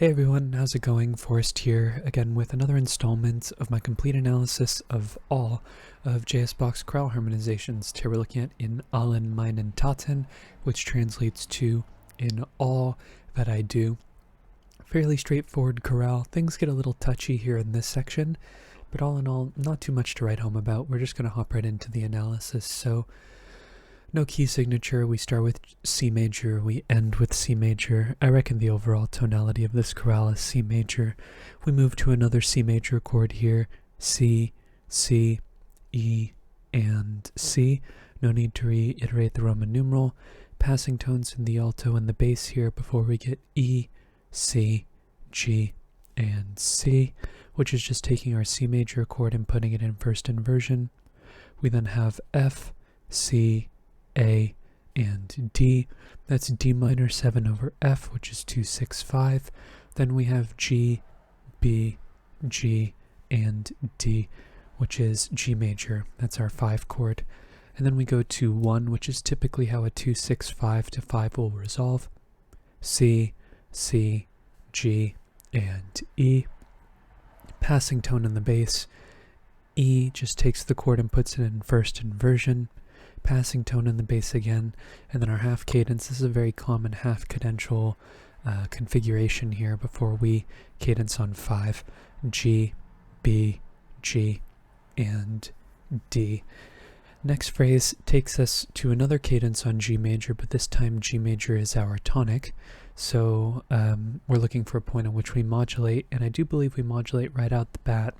Hey everyone, how's it going? Forrest here, again with another installment of my complete analysis of all of Bach's chorale harmonizations. Today we're looking at in allen, meinen, Taten, which translates to in all that I do. Fairly straightforward chorale. Things get a little touchy here in this section, but all in all, not too much to write home about. We're just going to hop right into the analysis. So, no key signature, we start with C major, we end with C major. I reckon the overall tonality of this chorale is C major. We move to another C major chord here, C, C, E, and C. No need to reiterate the Roman numeral. Passing tones in the alto and the bass here before we get E, C, G, and C, which is just taking our C major chord and putting it in first inversion. We then have F, C, A, and D. That's D minor 7 over F, which is 2-6-5. Then we have G, B, G, and D, which is G major. That's our 5 chord. And then we go to 1, which is typically how a 2-6-5 to 5 will resolve. C, C, G, and E. Passing tone in the bass. E just takes the chord and puts it in first inversion. Passing tone in the bass again, and then our half cadence. This is a very common half cadential configuration here before we cadence on 5. G, B, G, and D. Next phrase takes us to another cadence on G major, but this time G major is our tonic. So we're looking for a point at which we modulate, and I do believe we modulate right out the bat.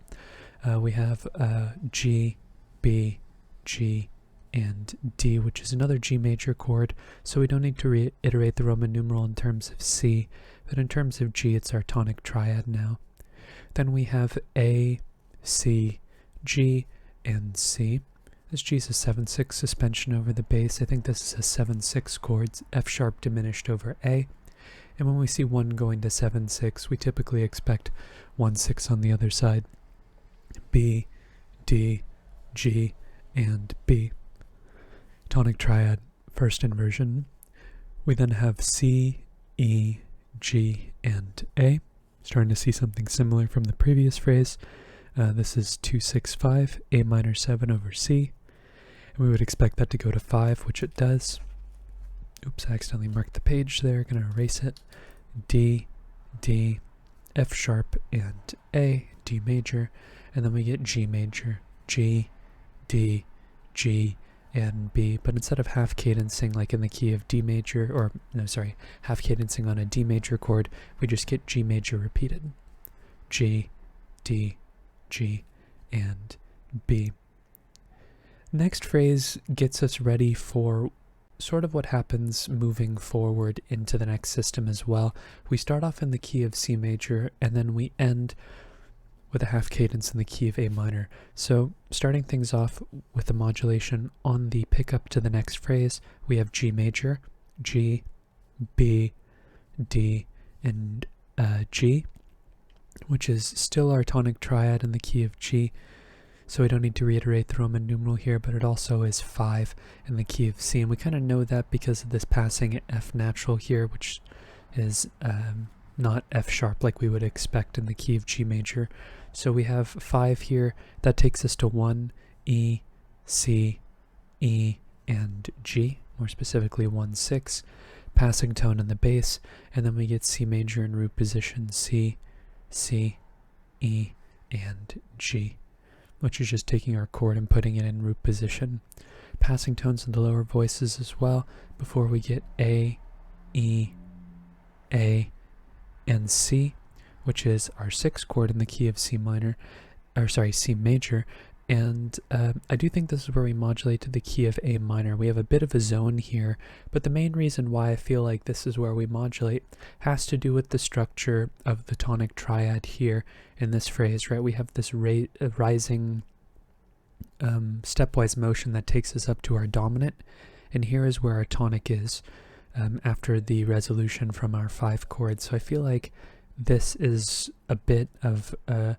We have G, B, G, and D, which is another G major chord, so we don't need to reiterate the Roman numeral in terms of C, but in terms of G, it's our tonic triad now. Then we have A, C, G, and C. This G is a 7-6 suspension over the bass. I think this is a 7-6 chord, F sharp diminished over A. And when we see 1 going to 7-6, we typically expect 1-6 on the other side. B, D, G, and B. Tonic triad, first inversion. We then have C, E, G, and A. Starting to see something similar from the previous phrase. This is 2-6-5, A minor 7 over C. And we would expect that to go to 5, which it does. Oops, I accidentally marked the page there. Gonna erase it. D, D, F sharp, and A, D major. And then we get G major, G, D, G, and B, but instead of half cadencing like in the key of D major, or no, sorry, half cadencing on a D major chord, we just get G major repeated. G, D, G, and B. Next phrase gets us ready for sort of what happens moving forward into the next system as well. We start off in the key of C major, and then we end with a half cadence in the key of A minor. So starting things off with the modulation on the pickup to the next phrase, we have G major, G, B, D, and G, which is still our tonic triad in the key of G. So we don't need to reiterate the Roman numeral here, but it also is 5 in the key of C. And we kind of know that because of this passing F natural here, which is not F sharp like we would expect in the key of G major. So we have 5 here. That takes us to 1, E, C, E, and G, more specifically 1-6, passing tone in the bass, and then we get C major in root position, C, C, E, and G, which is just taking our chord and putting it in root position. Passing tones in the lower voices as well, before we get A, E, A, and C, which is our 6th chord in the key of C minor, or sorry, C major. And I do think this is where we modulate to the key of A minor. We have a bit of a zone here, but the main reason why I feel like this is where we modulate has to do with the structure of the tonic triad here in this phrase, right? We have this rising stepwise motion that takes us up to our dominant, and here is where our tonic is after the resolution from our 5 chords. So I feel like this is a bit of a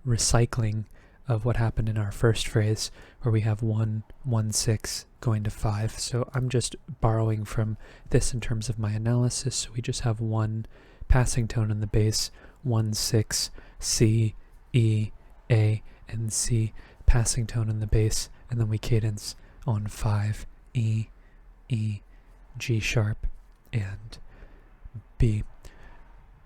recycling of what happened in our first phrase, where we have 1-1-6 going to 5. So I'm just borrowing from this in terms of my analysis. So we just have 1 passing tone in the bass, 1, 6, C, E, A, and C, passing tone in the bass, and then we cadence on 5, E, E, G sharp, and B,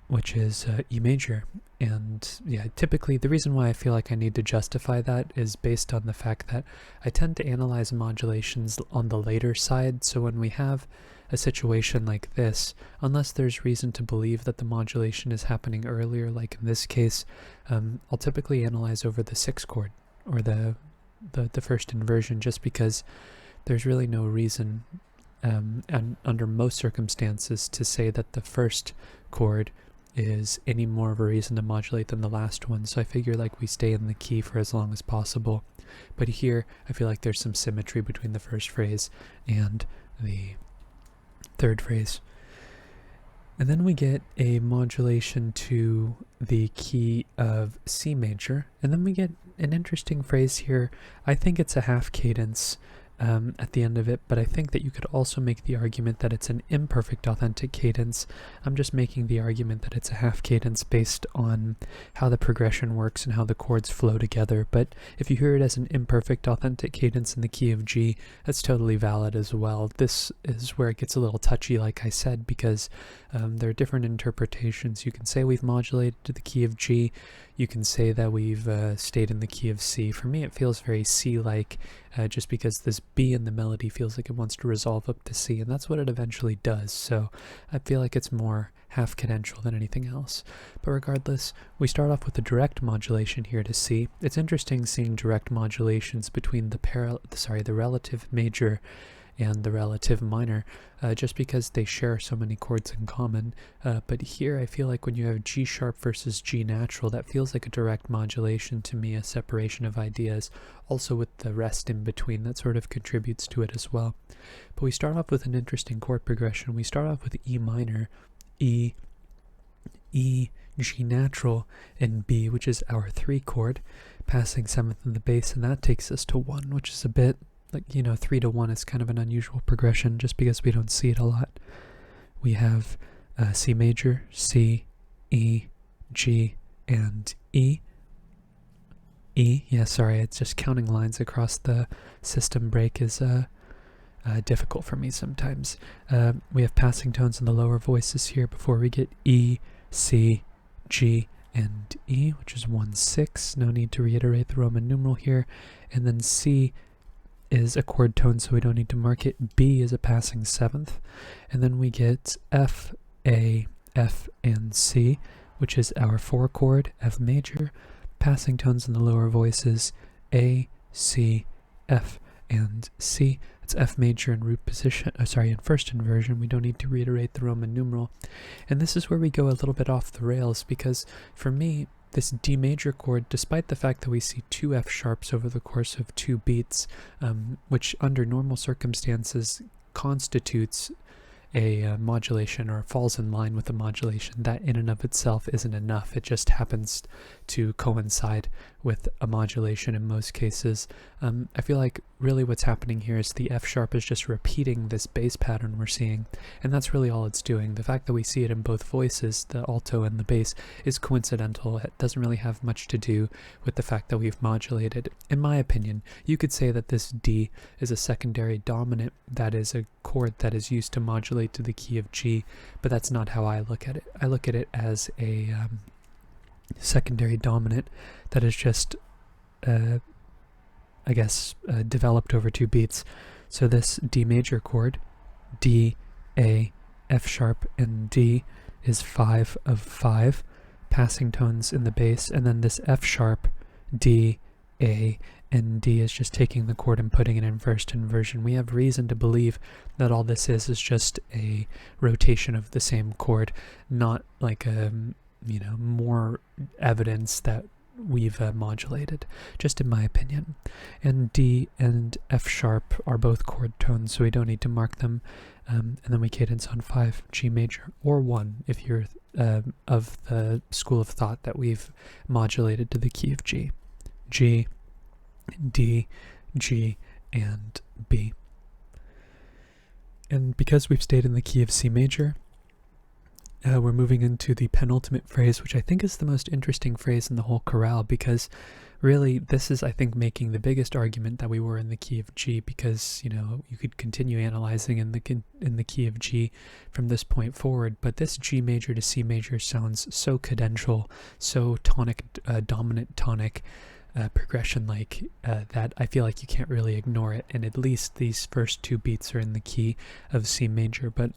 which is E major. And yeah, typically the reason why I feel like I need to justify that is based on the fact that I tend to analyze modulations on the later side. So when we have a situation like this, unless there's reason to believe that the modulation is happening earlier, like in this case, I'll typically analyze over the 6th chord or the first inversion, just because there's really no reason and under most circumstances to say that the first chord is any more of a reason to modulate than the last one. So I figure like we stay in the key for as long as possible. But here I feel like there's some symmetry between the first phrase and the 3rd phrase. And then we get a modulation to the key of C major, and then we get an interesting phrase here. I think it's a half cadence at the end of it, but I think that you could also make the argument that it's an imperfect authentic cadence. I'm just making the argument that it's a half cadence based on how the progression works and how the chords flow together. But if you hear it as an imperfect authentic cadence in the key of G, that's totally valid as well. This is where it gets a little touchy, like I said, because there are different interpretations. You can say we've modulated to the key of G. You can say that we've stayed in the key of C. For me, it feels very C-like, just because this B in the melody feels like it wants to resolve up to C, and that's what it eventually does. So I feel like it's more half cadential than anything else. But regardless, we start off with a direct modulation here to C. It's interesting seeing direct modulations between the relative major and the relative minor, just because they share so many chords in common. But here I feel like when you have G sharp versus G natural, that feels like a direct modulation to me, a separation of ideas, also with the rest in between that sort of contributes to it as well. But we start off with an interesting chord progression. We start off with E minor, E, E, G natural, and B, which is our 3 chord, passing 7th in the bass, and that takes us to 1, which is a bit like, 3 to 1 is kind of an unusual progression just because we don't see it a lot. We have C major, C, E, G, and E. E, yeah, sorry, it's just counting lines across the system break is difficult for me sometimes. We have passing tones in the lower voices here before we get E, C, G, and E, which is 1, 6. No need to reiterate the Roman numeral here. And then C is a chord tone, so we don't need to mark it. B is a passing 7th. And then we get F, A, F, and C, which is our 4 chord, F major. Passing tones in the lower voices, A, C, F, and C. It's F major in root position, in first inversion. We don't need to reiterate the Roman numeral. And this is where we go a little bit off the rails, because for me, this D major chord, despite the fact that we see 2 F sharps over the course of 2 beats, which under normal circumstances constitutes a modulation or falls in line with a modulation, that in and of itself isn't enough. It just happens to coincide with a modulation in most cases. I feel like really what's happening here is the F sharp is just repeating this bass pattern we're seeing, and that's really all it's doing. The fact that we see it in both voices, the alto and the bass, is coincidental. It doesn't really have much to do with the fact that we've modulated. In my opinion, you could say that this D is a secondary dominant, that is a chord that is used to modulate to the key of G, but that's not how I look at it. I look at it as a secondary dominant that is just developed over 2 beats. So this D major chord, D, A, F sharp, and D, is 5 of 5 passing tones in the bass, and then this F sharp, D, A, and D is just taking the chord and putting it in first inversion. We have reason to believe that all this is just a rotation of the same chord, not like more evidence that we've modulated, just in my opinion. And D and F sharp are both chord tones, so we don't need to mark them. And then we cadence on 5, G major, or 1 if you're of the school of thought that we've modulated to the key of G. G, D, G, and B. And because we've stayed in the key of C major, we're moving into the penultimate phrase, which I think is the most interesting phrase in the whole chorale, because really this is, I think, making the biggest argument that we were in the key of G, because, you know, you could continue analyzing in the key of G from this point forward, but this G major to C major sounds so cadential, so tonic, dominant tonic, progression like that I feel like you can't really ignore it, and at least these first two beats are in the key of C major. But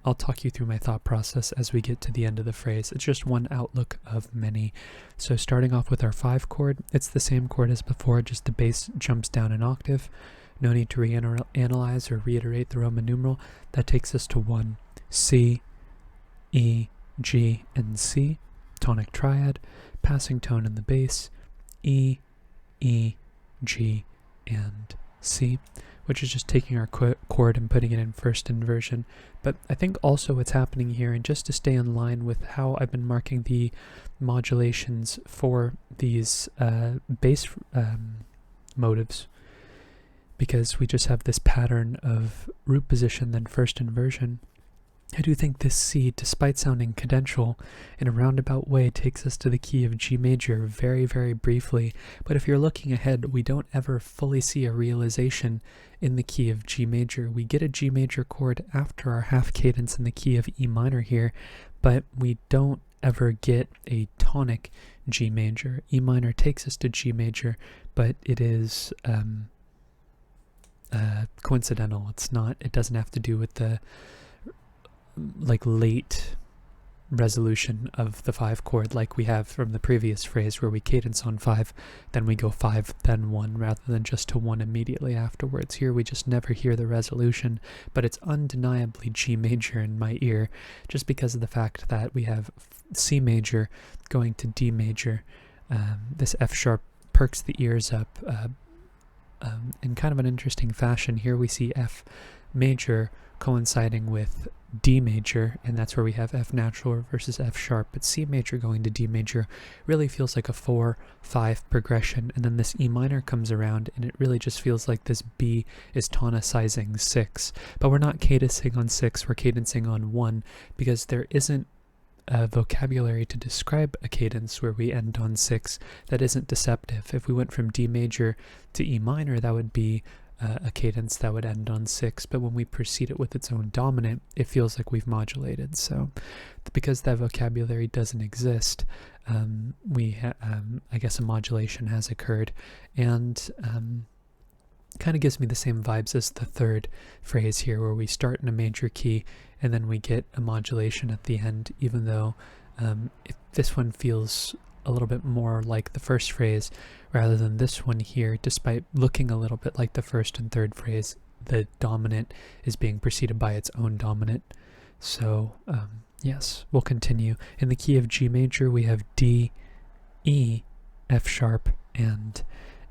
I'll talk you through my thought process as we get to the end of the phrase. It's just one outlook of many. So starting off with our 5 chord, it's the same chord as before, just the bass jumps down an octave. No need to reanalyze or reiterate the Roman numeral. That takes us to 1, C, E, G, and C, tonic triad, passing tone in the bass, E, E, G, and C, which is just taking our chord and putting it in first inversion. But I think also what's happening here, and just to stay in line with how I've been marking the modulations for these bass motives, because we just have this pattern of root position then first inversion, I do think this C, despite sounding cadential, in a roundabout way takes us to the key of G major very, very briefly. But if you're looking ahead, we don't ever fully see a realization in the key of G major. We get a G major chord after our half cadence in the key of E minor here, but we don't ever get a tonic G major. E minor takes us to G major, but it is coincidental. It doesn't have to do with the late resolution of the 5 chord like we have from the previous phrase, where we cadence on 5, then we go 5, then 1, rather than just to 1 immediately afterwards. Here we just never hear the resolution, but it's undeniably G major in my ear, just because of the fact that we have C major going to D major. This F sharp perks the ears up in kind of an interesting fashion. Here we see F major coinciding with D major, and that's where we have F natural versus F sharp, but C major going to D major really feels like a 4-5 progression, and then this E minor comes around and it really just feels like this B is tonicizing 6, but we're not cadencing on 6, we're cadencing on 1, because there isn't a vocabulary to describe a cadence where we end on 6 that isn't deceptive. If we went from D major to E minor, that would be a cadence that would end on 6, but when we precede it with its own dominant, it feels like we've modulated. So because that vocabulary doesn't exist, I guess a modulation has occurred, and kind of gives me the same vibes as the third phrase here, where we start in a major key and then we get a modulation at the end, even though this one feels a little bit more like the first phrase rather than this one here. Despite looking a little bit like the first and third phrase, the dominant is being preceded by its own dominant. So yes, we'll continue. In the key of G major, we have D, E, F sharp, and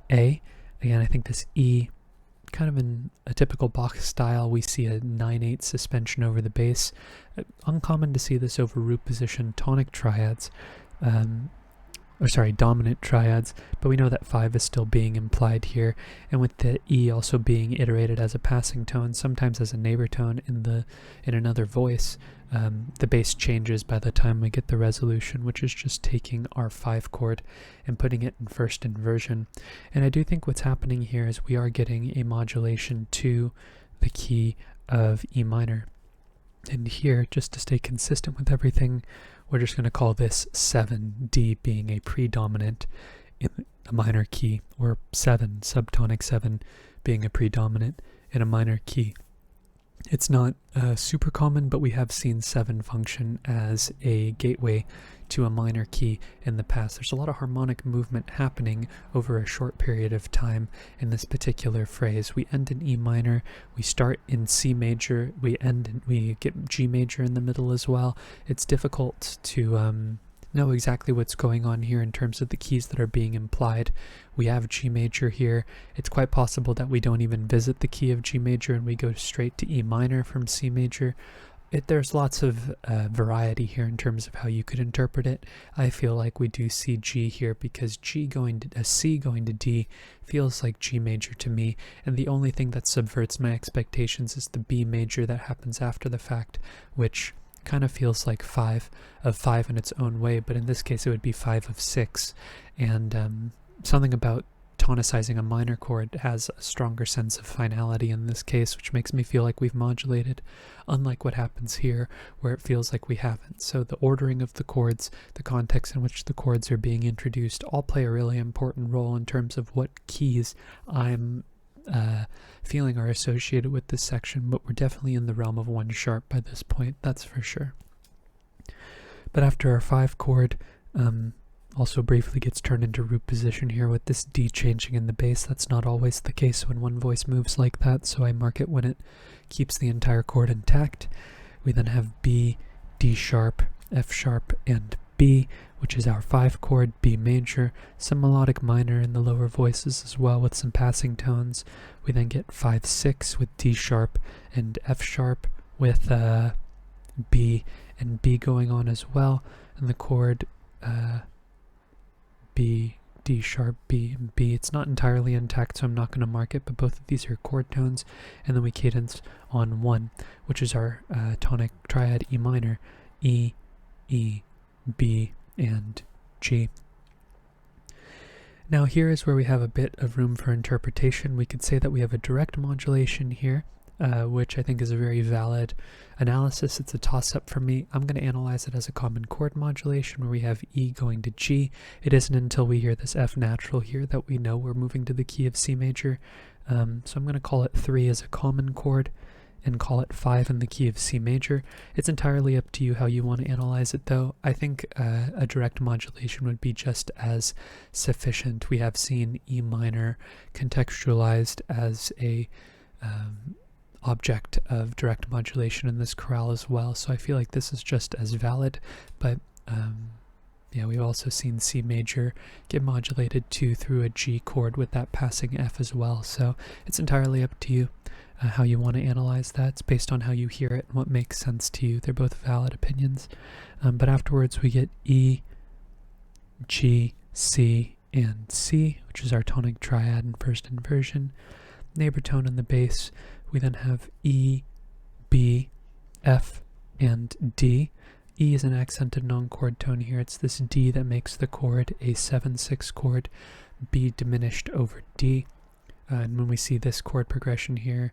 A. Again, I think this E, kind of in a typical Bach style, we see a 9/8 suspension over the bass. Uncommon to see this over root position tonic triads. Dominant triads, but we know that 5 is still being implied here, and with the E also being iterated as a passing tone, sometimes as a neighbor tone in another voice, the bass changes by the time we get the resolution, which is just taking our 5 chord and putting it in first inversion. And I do think what's happening here is we are getting a modulation to the key of E minor. And here, just to stay consistent with everything, we're just going to call this 7, D being a predominant in a minor key, or 7, subtonic 7 being a predominant in a minor key. It's not super common, but we have seen 7 function as a gateway to a minor key in the past. There's a lot of harmonic movement happening over a short period of time in this particular phrase. We end in E minor, we start in C major, we get G major in the middle as well. It's difficult to know exactly what's going on here in terms of the keys that are being implied. We have G major here. It's quite possible that we don't even visit the key of G major and we go straight to E minor from C major. There's lots of variety here in terms of how you could interpret it. I feel like we do see G here because C going to D feels like G major to me, and the only thing that subverts my expectations is the B major that happens after the fact, which kind of feels like 5 of 5 in its own way, but in this case it would be 5 of 6. And something about tonicizing a minor chord has a stronger sense of finality in this case, which makes me feel like we've modulated, unlike what happens here, where it feels like we haven't. So the ordering of the chords, the context in which the chords are being introduced, all play a really important role in terms of what keys I'm feeling are associated with this section, but we're definitely in the realm of 1 sharp by this point, that's for sure. But after our 5 chord, also briefly gets turned into root position here with this D changing in the bass. That's not always the case when one voice moves like that, so I mark it when it keeps the entire chord intact. We then have B, D sharp, F sharp, and B, which is our 5 chord, B major, some melodic minor in the lower voices as well with some passing tones. We then get 5-6 with D sharp and F sharp with B and B going on as well, and the chord B, D sharp, B, and B. It's not entirely intact, so I'm not going to mark it, but both of these are chord tones, and then we cadence on 1, which is our tonic triad E minor, E, E, B, and G. Now here is where we have a bit of room for interpretation. We could say that we have a direct modulation here, which I think is a very valid analysis. It's a toss-up for me. I'm going to analyze it as a common chord modulation where we have E going to G. It isn't until we hear this F natural here that we know we're moving to the key of C major. So I'm going to call it 3 as a common chord and call it 5 in the key of C major. It's entirely up to you how you want to analyze it though. I think a direct modulation would be just as sufficient. We have seen E minor contextualized as a object of direct modulation in this chorale as well, so I feel like this is just as valid. But yeah, we've also seen C major get modulated too through a G chord with that passing F as well, so it's entirely up to you how you want to analyze that. It's based on how you hear it and what makes sense to you. They're both valid opinions. But afterwards we get E, G, C, and C, which is our tonic triad in first inversion. Neighbor tone in the bass. We then have E, B, F, and D. E is an accented non-chord tone here. It's this D that makes the chord a 7/6 chord, B diminished over D. And when we see this chord progression here,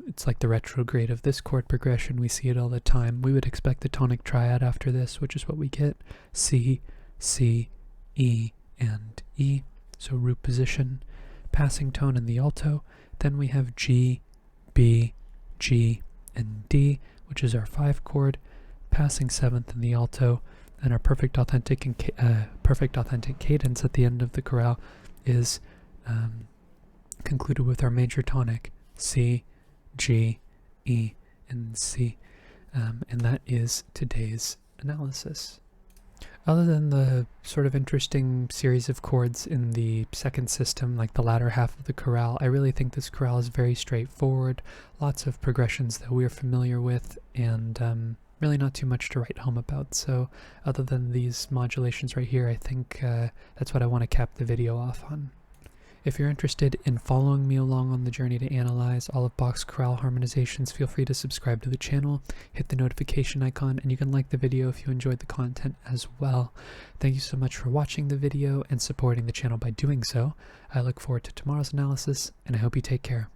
it's like the retrograde of this chord progression. We see it all the time. We would expect the tonic triad after this, which is what we get. C, C, E, and E. So root position, passing tone in the alto. Then we have G, B, G, and D, which is our 5 chord, passing 7th in the alto, and our perfect authentic cadence at the end of the chorale is concluded with our major tonic, C, G, E, and C. And that is today's analysis. Other than the sort of interesting series of chords in the second system, like the latter half of the chorale, I really think this chorale is very straightforward, lots of progressions that we're familiar with, and really not too much to write home about. So other than these modulations right here, I think that's what I want to cap the video off on. If you're interested in following me along on the journey to analyze all of Bach's chorale harmonizations, feel free to subscribe to the channel, hit the notification icon, and you can like the video if you enjoyed the content as well. Thank you so much for watching the video and supporting the channel by doing so. I look forward to tomorrow's analysis, and I hope you take care.